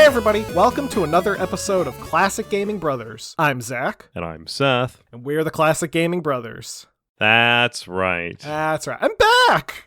everybody, welcome to another episode of Classic Gaming Brothers. I'm Zach. And I'm Seth. And we're the Classic Gaming Brothers. That's right. That's right. I'm back!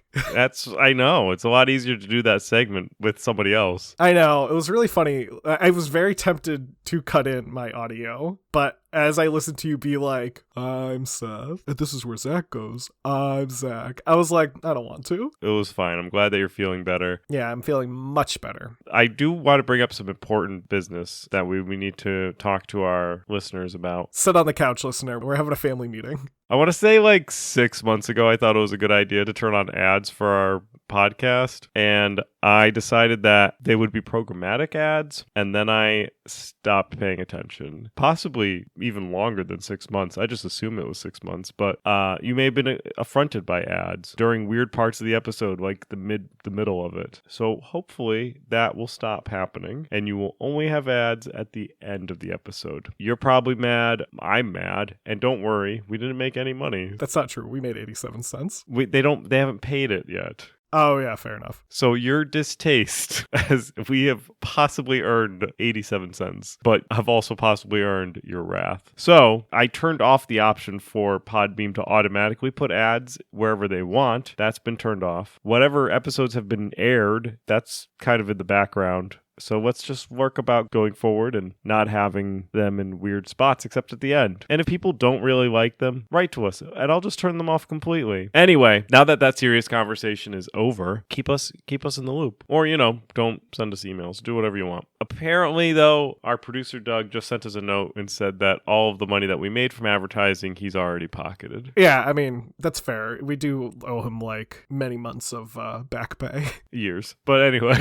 I know. It's a lot easier to do that segment with somebody else. I know. It was really funny. I was very tempted to cut in my audio, but as I listened to you be like, I'm Seth, and this is where Zach goes, I'm Zach, I was like, I don't want to. It was fine. I'm glad that you're feeling better. Yeah, I'm feeling much better. I do want to bring up some important business that we need to talk to our listeners about. Sit on the couch, listener. We're having a family meeting. I want to say like 6 months ago, I thought it was a good idea to turn on ads for our podcast, and I decided that they would be programmatic ads, and then I stopped paying attention. Possibly even longer than 6 months. I just assumed it was 6 months, but you may have been affronted by ads during weird parts of the episode, like the middle of it. So hopefully that will stop happening, and you will only have ads at the end of the episode. You're probably mad. I'm mad, and don't worry, we didn't make any money. That's not true. We made 87 cents. They haven't paid it yet. Oh, yeah, fair enough. So your distaste, as we have possibly earned 87 cents, but have also possibly earned your wrath. So I turned off the option for Podbeam to automatically put ads wherever they want. That's been turned off. Whatever episodes have been aired, that's kind of in the background. So let's just work about going forward and not having them in weird spots except at the end. And if people don't really like them, write to us and I'll just turn them off completely. Anyway, now that serious conversation is over, keep us in the loop. Or, don't send us emails. Do whatever you want. Apparently, though, our producer Doug just sent us a note and said that all of the money that we made from advertising, he's already pocketed. Yeah, I mean, that's fair. We do owe him like many months of back pay. Years. But anyway.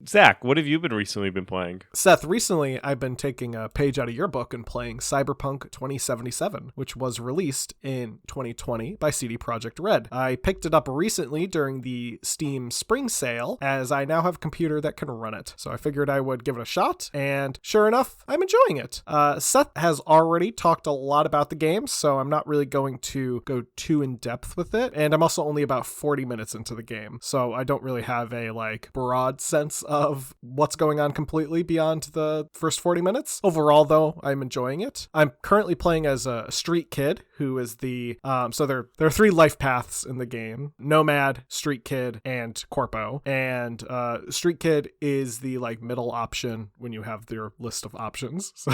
Zach, what have you recently been playing? Seth, recently I've been taking a page out of your book and playing Cyberpunk 2077, which was released in 2020 by CD Projekt Red. I picked it up recently during the Steam Spring Sale, as I now have a computer that can run it. So I figured I would give it a shot, and sure enough, I'm enjoying it. Seth has already talked a lot about the game, so I'm not really going to go too in depth with it, and I'm also only about 40 minutes into the game, so I don't really have a broad sense of what's going on completely beyond the first 40 minutes. Overall, though, I'm enjoying it. I'm currently playing as a street kid who is so there are three life paths in the game: Nomad, Street Kid, and Corpo. And Street Kid is the middle option when you have your list of options. So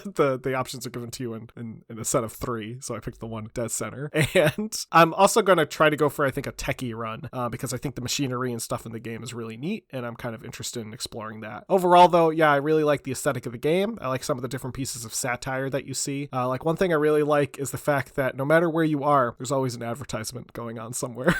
the options are given to you in a set of three. So I picked the one dead center. And I'm also going to try to go for, I think, a techie run because I think the machinery and stuff in the game is really neat, and I'm kind of interested in exploring that. Overall, though, yeah, I really like the aesthetic of the game. I like some of the different pieces of satire that you see. One thing I really like is the fact that no matter where you are, there's always an advertisement going on somewhere.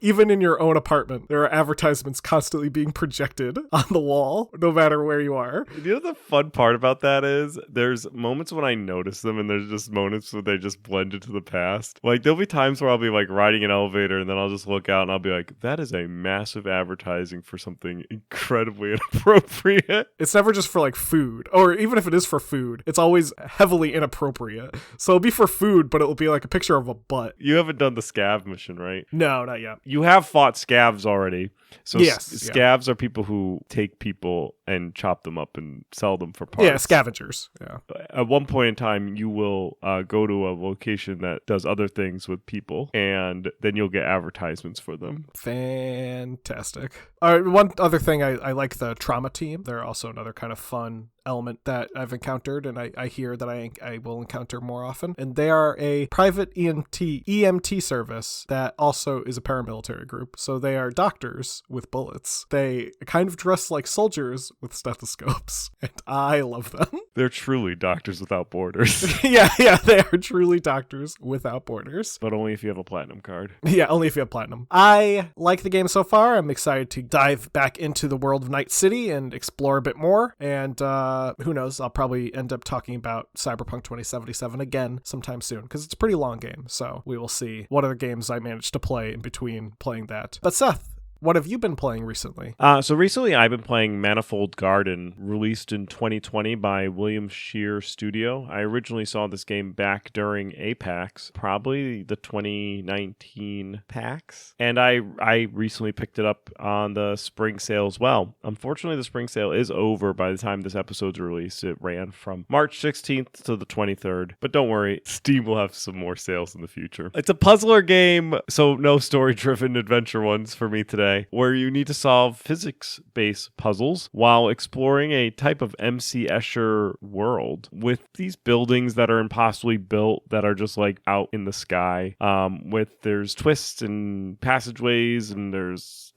Even in your own apartment, there are advertisements constantly being projected on the wall, no matter where you are. You know the fun part about that is there's moments when I notice them, and there's just moments where they just blend into the past. There'll be times where I'll be riding an elevator, and then I'll just look out and I'll be like, that is a massive advertising for something incredibly inappropriate. It's never just for food, or even if it is for food, it's always heavily inappropriate. So it'll be for food, but it'll be a picture of a butt. You haven't done the scav mission, right? No, not yet. You have fought scavs already. So yes, scavs are people who take people and chop them up and sell them for parts. Yeah, scavengers. Yeah. At one point in time, you will go to a location that does other things with people, and then you'll get advertisements for them. Fantastic. One other thing, I like the trauma team. They're also another kind of fun element that I've encountered, and I hear that I will encounter more often. And they are a private EMT service that also is a paramilitary group. So they are doctors with bullets. They kind of dress like soldiers with stethoscopes, and I love them. They're truly doctors without borders. yeah, they are truly doctors without borders. But only if you have a platinum card. Yeah, only if you have platinum. I like the game so far. I'm excited to dive back into the world of Night City and explore a bit more, and who knows, I'll probably end up talking about Cyberpunk 2077 again sometime soon, because it's a pretty long game, so we will see what other games I manage to play in between playing that. But Seth, What have you been playing recently? So recently I've been playing Manifold Garden, released in 2020 by William Shear Studio. I originally saw this game back during APAX, probably the 2019 PAX, and I recently picked it up on the spring sale as well. Unfortunately, the spring sale is over by the time this episode's released. It ran from March 16th to the 23rd, but don't worry, Steam will have some more sales in the future. It's a puzzler game, so no story-driven adventure ones for me today, where you need to solve physics-based puzzles while exploring a type of MC Escher world with these buildings that are impossibly built that are just like out in the sky. There's twists and passageways, and there's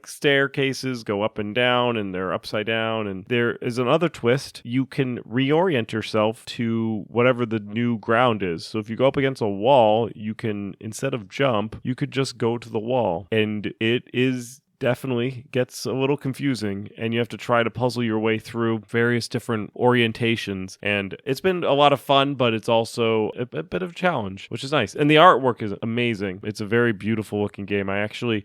staircases go up and down, and they're upside down, and there is another twist. You can reorient yourself to whatever the new ground is. So if you go up against a wall, you can, instead of jump, you could just go to the wall, and it is definitely gets a little confusing, and you have to try to puzzle your way through various different orientations, and it's been a lot of fun, but it's also a bit of a challenge, which is nice. And the artwork is amazing. It's a very beautiful looking game.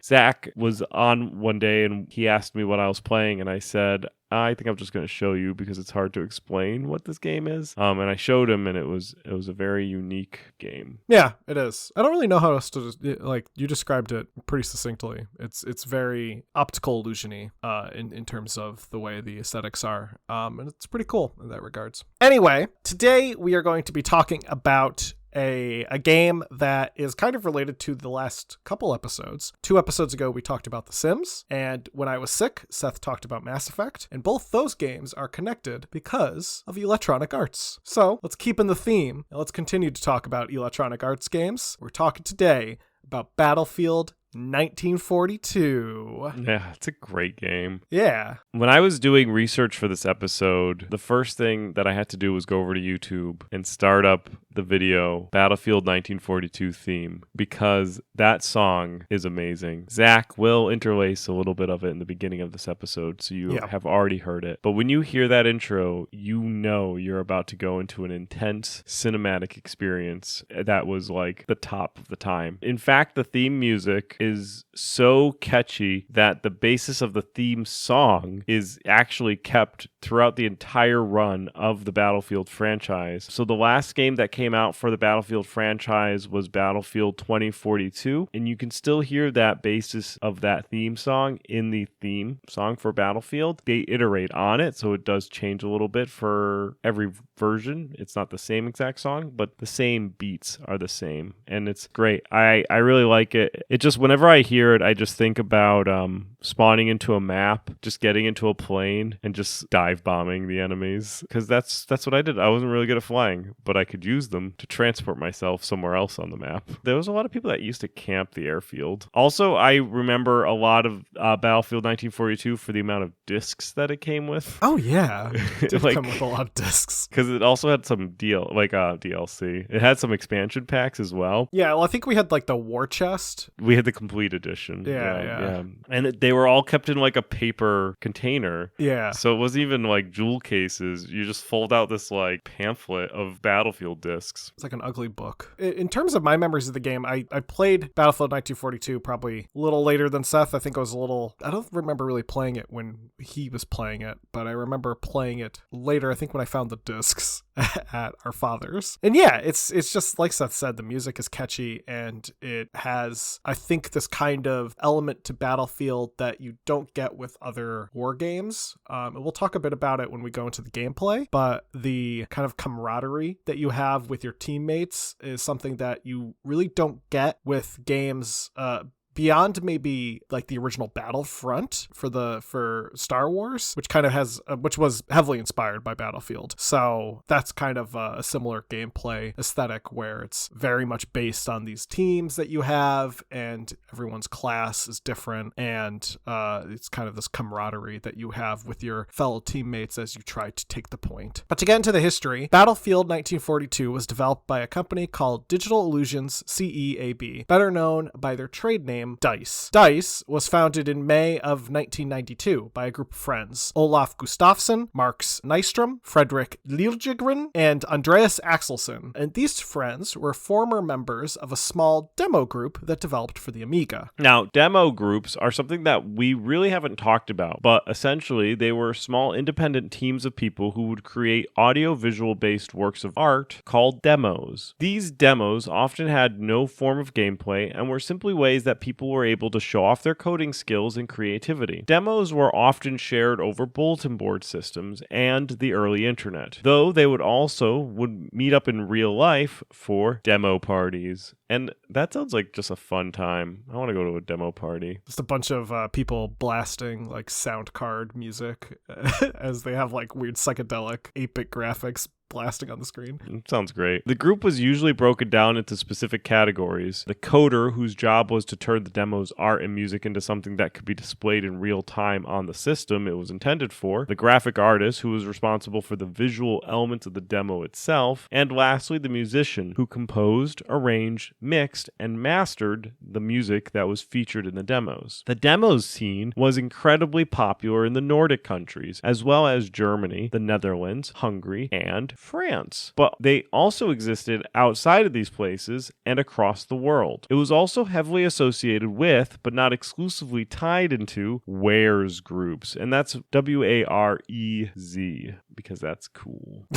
Zach was on one day and he asked me what I was playing, and I said, I think I'm just going to show you because it's hard to explain what this game is. And I showed him, and it was a very unique game. Yeah, it is. I don't really know how else to, like, you described it pretty succinctly. It's very optical illusion-y in terms of the way the aesthetics are. And it's pretty cool in that regards. Anyway, today we are going to be talking about a game that is kind of related to the last couple episodes. 2 episodes ago, we talked about The Sims, and when I was sick, Seth talked about Mass Effect, and both those games are connected because of Electronic Arts. So let's keep in the theme, and let's continue to talk about Electronic Arts games. We're talking today about Battlefield 1942. Yeah, it's a great game. Yeah. When I was doing research for this episode, the first thing that I had to do was go over to YouTube and start up the video Battlefield 1942 theme, because that song is amazing. Zach will interlace a little bit of it in the beginning of this episode, so you have already heard it. But when you hear that intro, you know you're about to go into an intense cinematic experience that was like the top of the time. In fact, the theme music is so catchy that the basis of the theme song is actually kept throughout the entire run of the Battlefield franchise. So the last game that came out for the Battlefield franchise was Battlefield 2042, and you can still hear that basis of that theme song in the theme song for Battlefield. They iterate on it, so it does change a little bit for every version. It's not the same exact song, but the same beats are the same, and it's great. I really like it. It just, whenever I hear it, I just think about spawning into a map, just getting into a plane, and just dive bombing the enemies, because that's what I did. I wasn't really good at flying, but I could use them to transport myself somewhere else on the map. There was a lot of people that used to camp the airfield. Also, I remember a lot of Battlefield 1942 for the amount of discs that it came with. Oh yeah, it did come with a lot of discs. Because it also had some DLC. It had some expansion packs as well. Yeah, well, I think we had like the war chest. We had the complete edition. Yeah. And they were all kept in like a paper container. Yeah. So it wasn't even like jewel cases. You just fold out this like pamphlet of Battlefield discs. It's like an ugly book. In terms of my memories of the game, I played Battlefield 1942 probably a little later than Seth. I think I don't remember really playing it when he was playing it, but I remember playing it later, I think when I found the discs at our father's. And yeah, it's just like Seth said, the music is catchy, and it has, I think, this kind of element to Battlefield that you don't get with other war games. And we'll talk a bit about it when we go into the gameplay, but the kind of camaraderie that you have with your teammates is something that you really don't get with games beyond maybe like the original Battlefront for Star Wars, which was heavily inspired by Battlefield. So that's kind of a similar gameplay aesthetic where it's very much based on these teams that you have, and everyone's class is different, and it's kind of this camaraderie that you have with your fellow teammates as you try to take the point. But to get into the history, Battlefield 1942 was developed by a company called Digital Illusions CEAB, better known by their trade name game Dice. Dice was founded in May of 1992 by a group of friends, Olaf Gustafsson, Marx Nystrom, Fredrik Liljegren, and Andreas Axelsson. And these friends were former members of a small demo group that developed for the Amiga. Now, demo groups are something that we really haven't talked about, but essentially they were small independent teams of people who would create audio-visual based works of art called demos. These demos often had no form of gameplay and were simply ways that people were able to show off their coding skills and creativity. Demos were often shared over bulletin board systems and the early internet, though they would meet up in real life for demo parties. And that sounds like just a fun time. I want to go to a demo party. Just a bunch of people blasting like sound card music as they have like weird psychedelic 8-bit graphics blasting on the screen. Sounds great. The group was usually broken down into specific categories. The coder, whose job was to turn the demo's art and music into something that could be displayed in real time on the system it was intended for. The graphic artist, who was responsible for the visual elements of the demo itself. And lastly, the musician, who composed, arranged, mixed, and mastered the music that was featured in the demos. The demos scene was incredibly popular in the Nordic countries, as well as Germany, the Netherlands, Hungary, and France. But they also existed outside of these places and across the world. It was also heavily associated with, but not exclusively tied into, wares groups. And that's W-A-R-E-Z, because that's cool.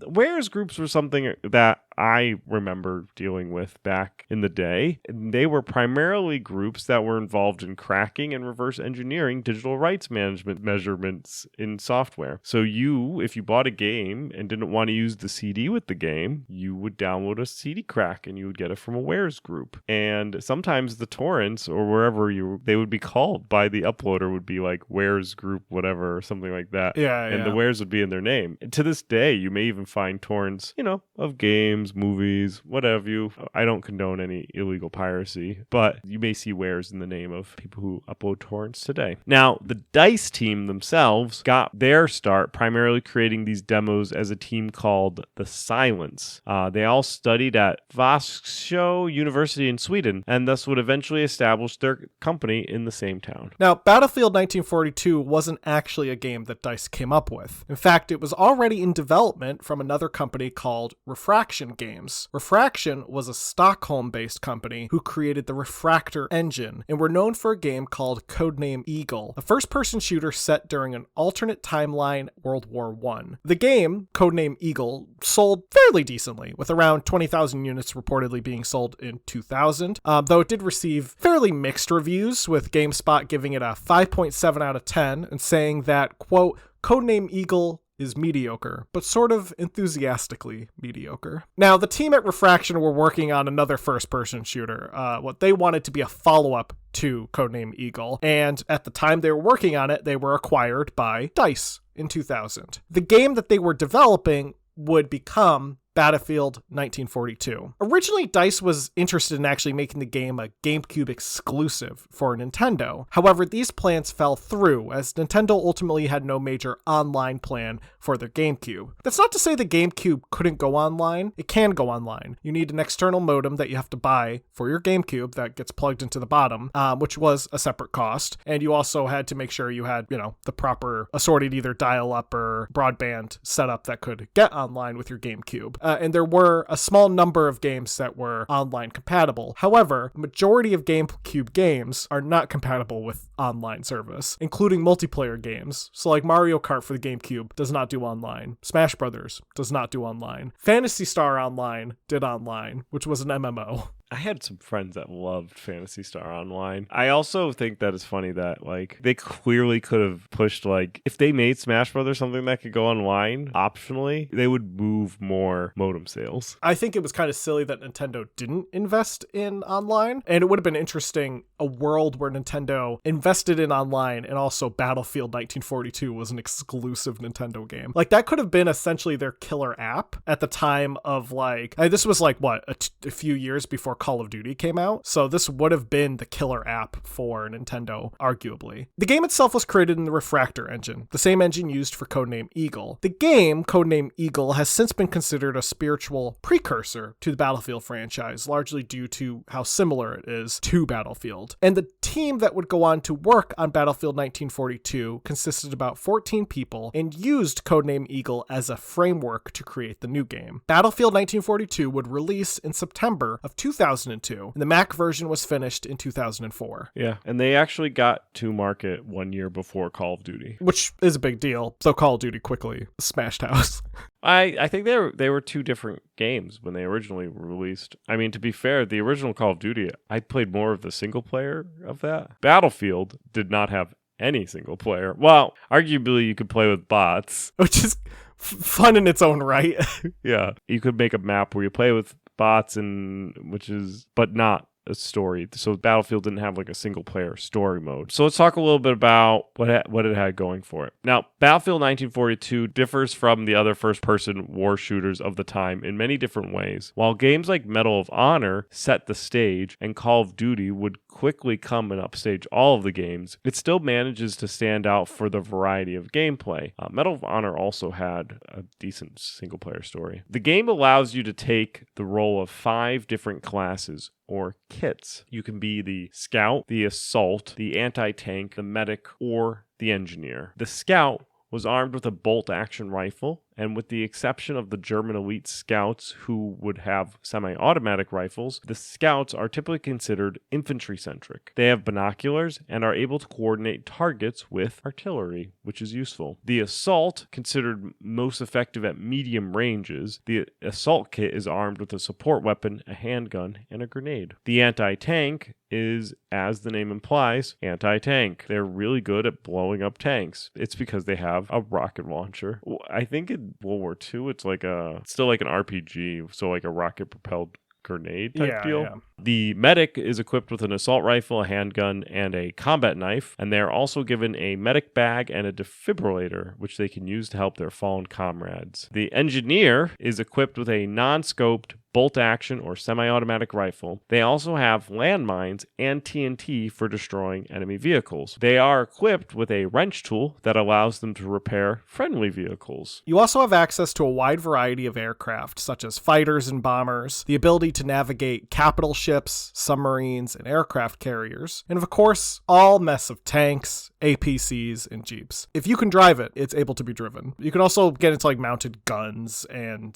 Wares groups were something that I remember dealing with back in the day. They were primarily groups that were involved in cracking and reverse engineering digital rights management measurements in software. So if you bought a game and didn't want to use the CD with the game, you would download a CD crack and you would get it from a wares group. And sometimes the torrents or wherever they would be called by the uploader would be like wares group whatever or something like that. And the wares would be in their name. And to this day, you may even find torrents, of games, movies, whatever. I don't condone any illegal piracy, but you may see wares in the name of people who upload torrents today. Now, the DICE team themselves got their start primarily creating these demos as a team called the Silence. They all studied at Vaxjö University in Sweden, and thus would eventually establish their company in the same town. Now, Battlefield 1942 wasn't actually a game that DICE came up with. In fact, it was already in development from another company called Refraction Games. Refraction was a Stockholm-based company who created the Refractor engine and were known for a game called Codename Eagle, a first-person shooter set during an alternate timeline World War I. The game, Codename Eagle, sold fairly decently, with around 20,000 units reportedly being sold in 2000, though it did receive fairly mixed reviews, with GameSpot giving it a 5.7 out of 10 and saying that, quote, Codename Eagle is mediocre, but sort of enthusiastically mediocre. Now, the team at Refraction were working on another first-person shooter, what they wanted to be a follow-up to Codename Eagle, and at the time they were working on it, they were acquired by DICE in 2000. The game that they were developing would become Battlefield 1942. Originally, DICE was interested in actually making the game a GameCube exclusive for Nintendo. However, these plans fell through, as Nintendo ultimately had no major online plan for their GameCube. That's not to say the GameCube couldn't go online. It can go online. You need an external modem that you have to buy for your GameCube that gets plugged into the bottom, which was a separate cost. And you also had to make sure you had, the proper assorted either dial-up or broadband setup that could get online with your GameCube. And there were a small number of games that were online compatible. However, the majority of GameCube games are not compatible with online service, including multiplayer games. So like Mario Kart for the GameCube does not do online. Smash Brothers does not do online. Phantasy Star Online did online, which was an MMO. I had some friends that loved Phantasy Star Online. I also think that it's funny that, they clearly could have pushed, if they made Smash Brothers something that could go online, optionally, they would move more modem sales. I think it was kind of silly that Nintendo didn't invest in online, and it would have been interesting, a world where Nintendo invested in online and also Battlefield 1942 was an exclusive Nintendo game. That could have been essentially their killer app at the time of, this was, a few years before Call of Duty came out, so this would have been the killer app for Nintendo, arguably. The game itself was created in the Refractor engine, the same engine used for Codename Eagle. The game, Codename Eagle, has since been considered a spiritual precursor to the Battlefield franchise, largely due to how similar it is to Battlefield. And the team that would go on to work on Battlefield 1942 consisted of about 14 people and used Codename Eagle as a framework to create the new game. Battlefield 1942 would release in September of 2002, and the Mac version was finished in 2004. Yeah, and they actually got to market 1 year before Call of Duty, which is a big deal, so Call of Duty quickly smashed house. I think they were two different games when they originally were released. I mean, to be fair, the original Call of Duty, I played more of the single player of that. Battlefield did not have any single player. Well, arguably you could play with bots. Which is fun in its own right. Yeah. You could make a map where you play with bots but not a story. So Battlefield didn't have like a single player story mode. So let's talk a little bit about what it had going for it. Now, Battlefield 1942 differs from the other first-person war shooters of the time in many different ways. While games like Medal of Honor set the stage and Call of Duty would quickly come and upstage all of the games, it still manages to stand out for the variety of gameplay. Medal of Honor also had a decent single-player story. The game allows you to take the role of 5 different classes or kits. You can be the scout, the assault, the anti-tank, the medic, or the engineer. The scout was armed with a bolt-action rifle, and with the exception of the German elite scouts who would have semi-automatic rifles, the scouts are typically considered infantry-centric. They have binoculars and are able to coordinate targets with artillery, which is useful. The assault, considered most effective at medium ranges, the assault kit is armed with a support weapon, a handgun, and a grenade. The anti-tank is, as the name implies, anti-tank. They're really good at blowing up tanks. It's because they have a rocket launcher. I think in World War II, it's still like an RPG, so like a rocket-propelled grenade type deal. Yeah. The medic is equipped with an assault rifle, a handgun, and a combat knife, and they are also given a medic bag and a defibrillator, which they can use to help their fallen comrades. The engineer is equipped with a non-scoped bolt-action or semi-automatic rifle. They also have landmines and TNT for destroying enemy vehicles. They are equipped with a wrench tool that allows them to repair friendly vehicles. You also have access to a wide variety of aircraft, such as fighters and bombers, the ability to navigate capital ships, submarines, and aircraft carriers, and of course, all mess of tanks, APCs, and jeeps. If you can drive it, it's able to be driven. You can also get into like mounted guns and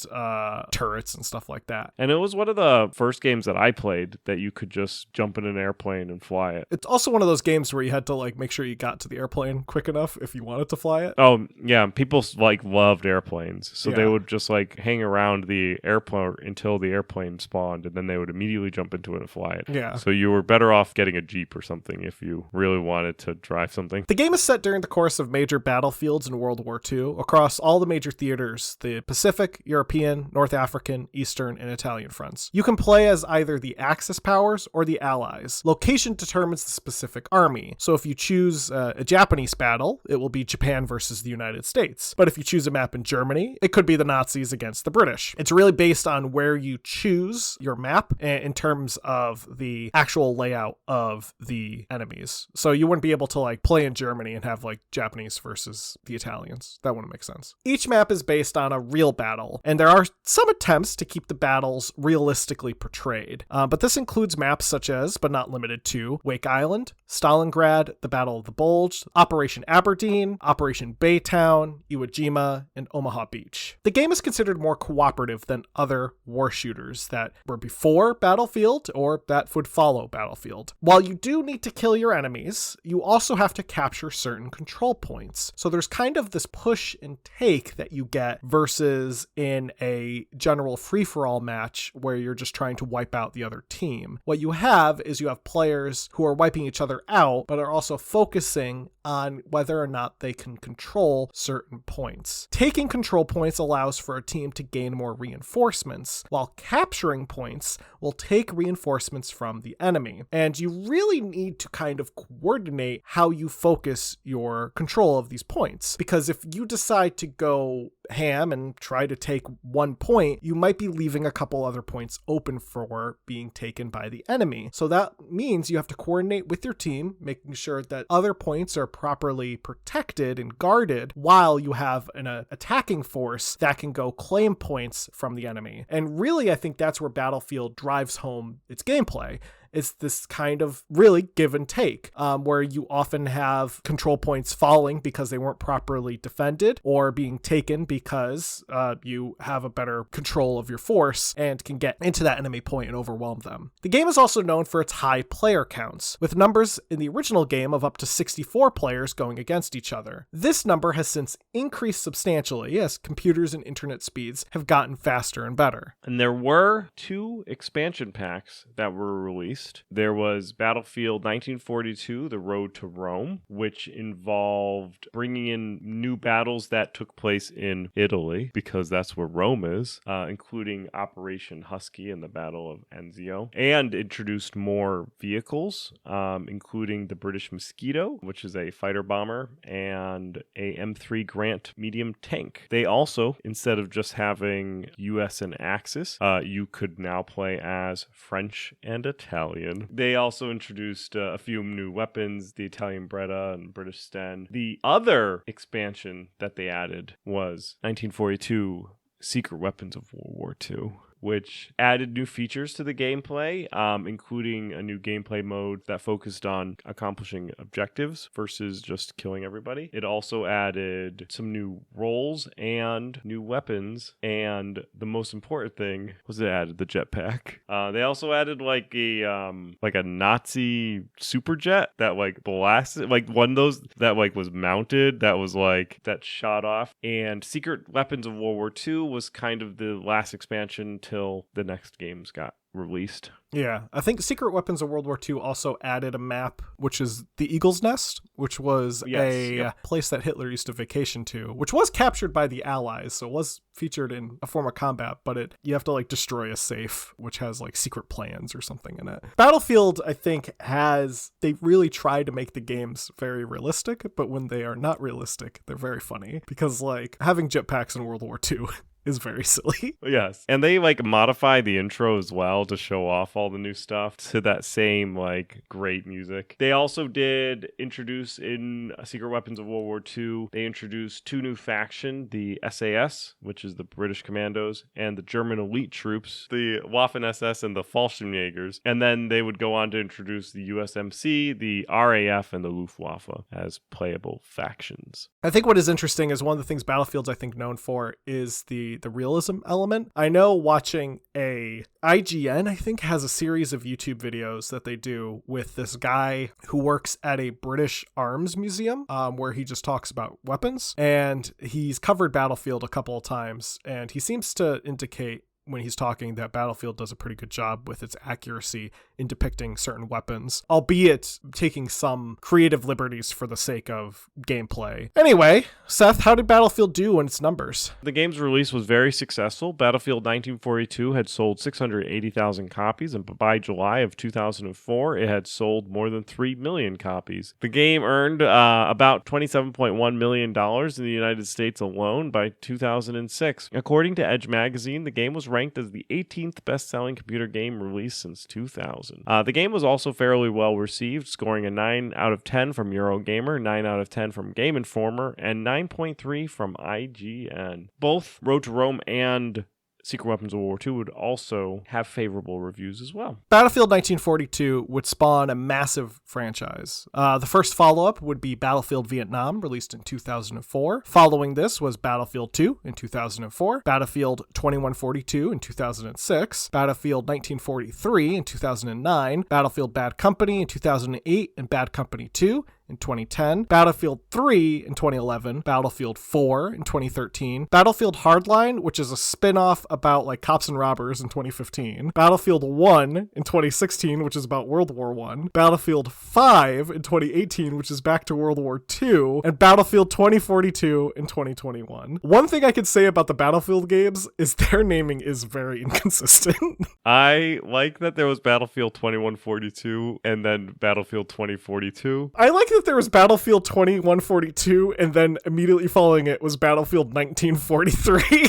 turrets and stuff like that. And it was one of the first games that I played that you could just jump in an airplane and fly it. It's also one of those games where you had to like make sure you got to the airplane quick enough if you wanted to fly it. Oh, yeah. People like loved airplanes. So they would just like hang around the airport until the airplane spawned, and then they would immediately jump into it and fly it. Yeah. So you were better off getting a Jeep or something if you really wanted to drive something. The game is set during the course of major battlefields in World War II across all the major theaters, the Pacific, European, North African, Eastern, and Italian fronts. You can play as either the Axis powers or the Allies. Location determines the specific army. So if you choose a Japanese battle, it will be Japan versus the United States. But if you choose a map in Germany, it could be the Nazis against the British. It's really based on where you choose your map in terms of the actual layout of the enemies. So you wouldn't be able to like play in Germany and have like Japanese versus the Italians. That wouldn't make sense. Each map is based on a real battle, and there are some attempts to keep the battles realistically portrayed. But this includes maps such as, but not limited to, Wake Island, Stalingrad, the Battle of the Bulge, Operation Aberdeen, Operation Baytown, Iwo Jima, and Omaha Beach. The game is considered more cooperative than other war shooters that were before Battlefield or that would follow Battlefield. While you do need to kill your enemies, you also have to capture certain control points. So there's kind of this push and take that you get versus in a general free-for-all match where you're just trying to wipe out the other team. What you have is you have players who are wiping each other out, but are also focusing on whether or not they can control certain points. Taking control points allows for a team to gain more reinforcements, while capturing points will take reinforcements from the enemy. And you really need to kind of coordinate how you focus your control of these points. Because if you decide to go ham and try to take 1 point, you might be leaving a couple other points open for being taken by the enemy. So that means you have to coordinate with your team, making sure that other points are properly protected and guarded while you have an attacking force that can go claim points from the enemy. And really, I think that's where Battlefield drives home its gameplay. It's this kind of really give and take, where you often have control points falling because they weren't properly defended, or being taken because you have a better control of your force and can get into that enemy point and overwhelm them. The game is also known for its high player counts, with numbers in the original game of up to 64 players going against each other. This number has since increased substantially as computers and internet speeds have gotten faster and better. And there were 2 expansion packs that were released. There was Battlefield 1942, The Road to Rome, which involved bringing in new battles that took place in Italy, because that's where Rome is, including Operation Husky and the Battle of Anzio, and introduced more vehicles, including the British Mosquito, which is a fighter bomber, and a M3 Grant medium tank. They also, instead of just having US and Axis, you could now play as French and Italian. They also introduced a few new weapons, the Italian Breda and British Sten. The other expansion that they added was 1942 Secret Weapons of World War II, which added new features to the gameplay, including a new gameplay mode that focused on accomplishing objectives versus just killing everybody. It also added some new roles and new weapons, and the most important thing was it added the jetpack. They also added like a Nazi super jet that like blasted, like one of those that like was mounted, that was like that shot off. And Secret Weapons of World War II was kind of the last expansion till the next games got released. Yeah, I think Secret Weapons of World War II also added a map, which is the Eagle's Nest, which was a place that Hitler used to vacation to, which was captured by the Allies, so it was featured in a form of combat, but you have to like destroy a safe, which has like secret plans or something in it. Battlefield, I think, they really try to make the games very realistic, but when they are not realistic, they're very funny, because like having jetpacks in World War II is very silly. Yes. And they like modify the intro as well to show off all the new stuff to that same like great music. They also did introduce in Secret Weapons of World War II, they introduced 2 new factions, the SAS, which is the British Commandos, and the German elite troops, the Waffen-SS and the Fallschirmjägers. And then they would go on to introduce the USMC, the RAF, and the Luftwaffe as playable factions. I think what is interesting is one of the things Battlefield's I think known for is the realism element. I know watching IGN, I think, has a series of YouTube videos that they do with this guy who works at a British arms museum, where he just talks about weapons, and he's covered Battlefield a couple of times, and he seems to indicate when he's talking that Battlefield does a pretty good job with its accuracy in depicting certain weapons, albeit taking some creative liberties for the sake of gameplay. Anyway, Seth, how did Battlefield do in its numbers? The game's release was very successful. Battlefield 1942 had sold 680,000 copies, and by July of 2004, it had sold more than 3 million copies. The game earned about $27.1 million in the United States alone by 2006. According to Edge Magazine, the game was ranked as the 18th best-selling computer game released since 2000. The game was also fairly well received, scoring a 9 out of 10 from Eurogamer, 9 out of 10 from Game Informer, and 9.3 from IGN. Both Road to Rome and Secret Weapons of World War II would also have favorable reviews as well. Battlefield 1942 would spawn a massive franchise. The first follow-up would be Battlefield Vietnam, released in 2004. Following this was Battlefield 2 in 2004, Battlefield 2142 in 2006, Battlefield 1943 in 2009, Battlefield Bad Company in 2008, and Bad Company 2 in 2010, Battlefield 3 in 2011, Battlefield 4 in 2013, Battlefield Hardline, which is a spin-off about like cops and robbers, in 2015, Battlefield 1 in 2016, which is about World War I, Battlefield 5 in 2018, which is back to World War II, and Battlefield 2042 in 2021. One thing I could say about the Battlefield games is their naming is very inconsistent. I like that there was Battlefield 2142 and then Battlefield 2042. I like that there was Battlefield 2142, and then immediately following it was Battlefield 1943.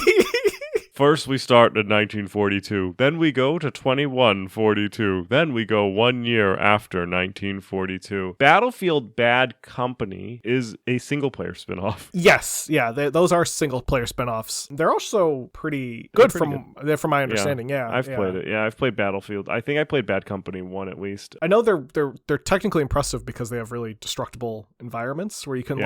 First, we start in 1942. Then we go to 2142. Then we go 1 year after 1942. Battlefield Bad Company is a single-player spinoff. Yes, yeah, those are single-player spinoffs. They're also pretty good from my understanding. Yeah, I've played it. Yeah, I've played Battlefield. I think I played Bad Company 1 at least. I know they're technically impressive because they have really destructible environments where you can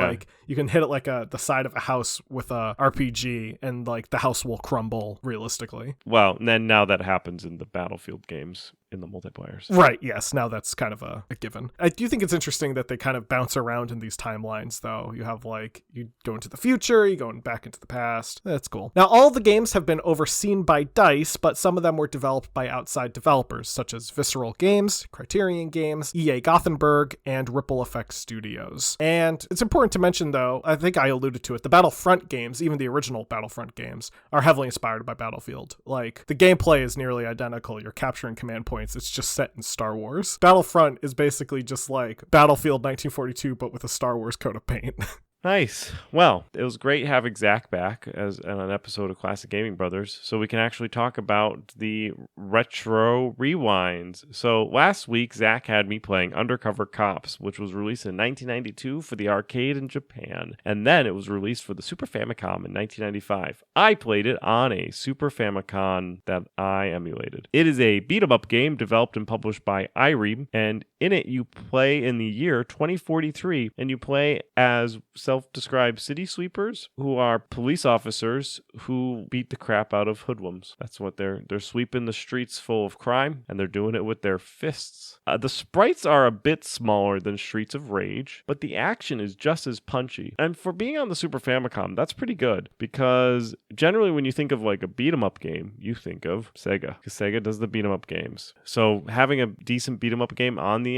you can hit it like the side of a house with a RPG and like the house will crumble realistically. Well, and then now that happens in the Battlefield games in the multiplayers. Right, yes. Now that's kind of a given. I do think it's interesting that they kind of bounce around in these timelines, though. You have you go into the future, you go back into the past. That's cool. Now, all the games have been overseen by DICE, but some of them were developed by outside developers, such as Visceral Games, Criterion Games, EA Gothenburg, and Ripple Effect Studios. And it's important to mention, though, I think I alluded to it, the Battlefront games, even the original Battlefront games, are heavily inspired by Battlefield. Like, the gameplay is nearly identical. You're capturing command points. It's just set in Star Wars. Battlefront is basically just like Battlefield 1942, but with a Star Wars coat of paint. Nice. Well, it was great having Zach back as on an episode of Classic Gaming Brothers, so we can actually talk about the retro rewinds. So last week, Zach had me playing Undercover Cops, which was released in 1992 for the arcade in Japan, and then it was released for the Super Famicom in 1995. I played it on a Super Famicom that I emulated. It is a beat-em-up game developed and published by Ireme, and in it you play in the year 2043, and you play as self-described city sweepers who are police officers who beat the crap out of hoodlums. That's what they're sweeping the streets full of crime, and they're doing it with their fists. The sprites are a bit smaller than Streets of Rage, but the action is just as punchy. And for being on the Super Famicom, that's pretty good, because generally when you think of like a beat-em-up game, you think of Sega, because Sega does the beat-em-up games. So having a decent beat-em-up game on the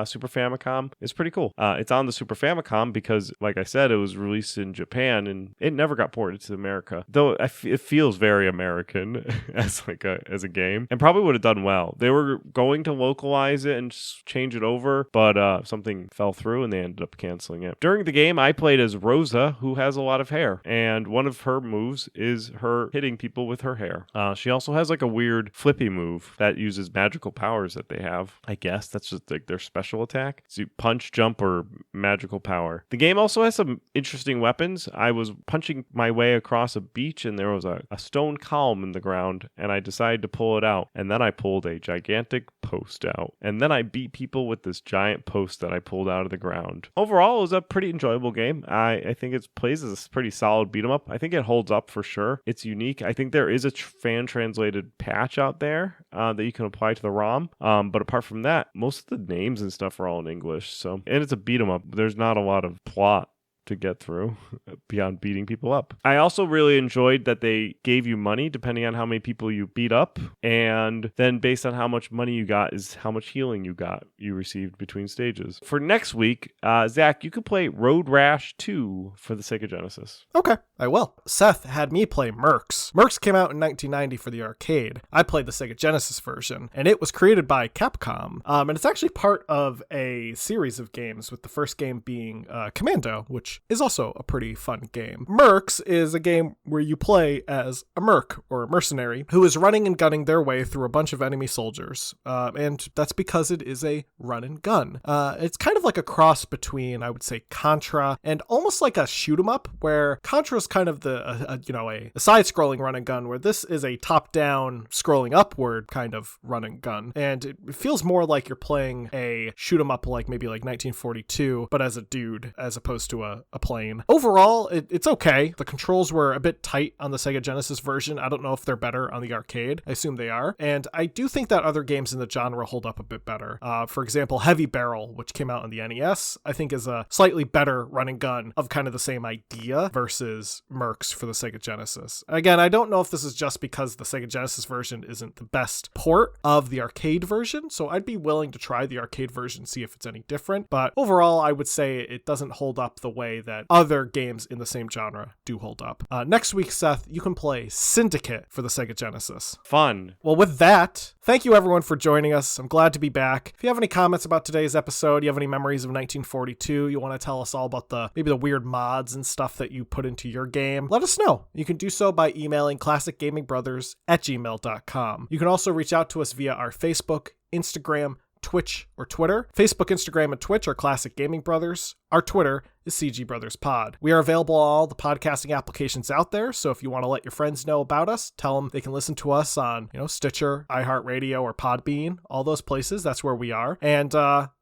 Super Famicom is pretty cool. It's on the Super Famicom because, like I said, it was released in Japan and it never got ported to America, though it feels very American as a game, and probably would have done well. They were going to localize it and change it over, but something fell through and they ended up canceling it. During the game, I played as Rosa, who has a lot of hair, and one of her moves is her hitting people with her hair. She also has like a weird flippy move that uses magical powers that they have. I guess that's just like their special attack. So you punch, jump, or magical power. The game also has some interesting weapons. I was punching my way across a beach and there was a stone column in the ground, and I decided to pull it out, and then I pulled a gigantic post out, and then I beat people with this giant post that I pulled out of the ground. Overall, it was a pretty enjoyable game. I think it plays as a pretty solid beat 'em up. I think it holds up for sure. It's unique. I think there is a fan translated patch out there that you can apply to the ROM, but apart from that, most of the names and stuff are all in English. So, and it's a beat 'em up. There's not a lot of plot to get through beyond beating people up. I also really enjoyed that they gave you money depending on how many people you beat up, and then based on how much money you got is how much healing you received between stages. For next week, Zach, you could play Road Rash 2 for the Sega Genesis. Okay, I will. Seth had me play Mercs. Mercs came out in 1990 for the arcade. I played the Sega Genesis version, and it was created by Capcom, and it's actually part of a series of games, with the first game being Commando, which is also a pretty fun game. Mercs is a game where you play as a merc, or a mercenary, who is running and gunning their way through a bunch of enemy soldiers, and that's because it is a run and gun. It's kind of like a cross between, I would say, Contra and almost like a shoot 'em up, where Contra is kind of a side-scrolling run and gun, where this is a top-down, scrolling upward kind of run and gun, and it feels more like you're playing a shoot 'em up like maybe like 1942, but as a dude, as opposed to a plane. Overall, it's okay. The controls were a bit tight on the Sega Genesis version. I don't know if they're better on the arcade. I assume they are. And I do think that other games in the genre hold up a bit better. For example, Heavy Barrel, which came out on the NES, I think is a slightly better run and gun of kind of the same idea versus Mercs for the Sega Genesis. Again, I don't know if this is just because the Sega Genesis version isn't the best port of the arcade version, so I'd be willing to try the arcade version, see if it's any different. But overall, I would say it doesn't hold up the way way that other games in the same genre do hold up. Next week, Seth, you can play Syndicate for the Sega Genesis. Fun. Well, with that, thank you everyone for joining us. I'm glad to be back. If you have any comments about today's episode, you have any memories of 1942, you want to tell us all about maybe the weird mods and stuff that you put into your game, let us know. You can do so by emailing classicgamingbrothers@gmail.com. You can also reach out to us via our Facebook, Instagram, Twitch, or Twitter. Facebook, Instagram, and Twitch are Classic Gaming Brothers. Our Twitter is CG Brothers Pod. We are available on all the podcasting applications out there, so if you want to let your friends know about us, tell them they can listen to us on, Stitcher, iHeartRadio, or Podbean, all those places. That's where we are. And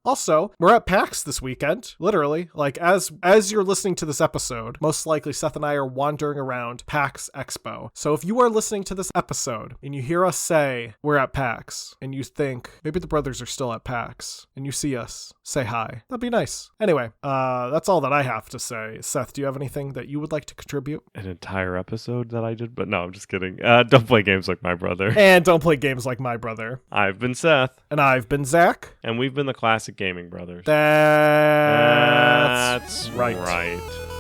also, we're at PAX this weekend, literally. Like, as you're listening to this episode, most likely Seth and I are wandering around PAX Expo. So if you are listening to this episode and you hear us say we're at PAX, and you think maybe the brothers are still at PAX, and you see us, say hi. That'd be nice. Anyway, that's all that I have to say. Seth, do you have anything that you would like to contribute? An entire episode that I did? But no, I'm just kidding. Don't play games like my brother. And don't play games like my brother. I've been Seth. And I've been Zach. And we've been the Classic Gaming Brothers. That's right. Right.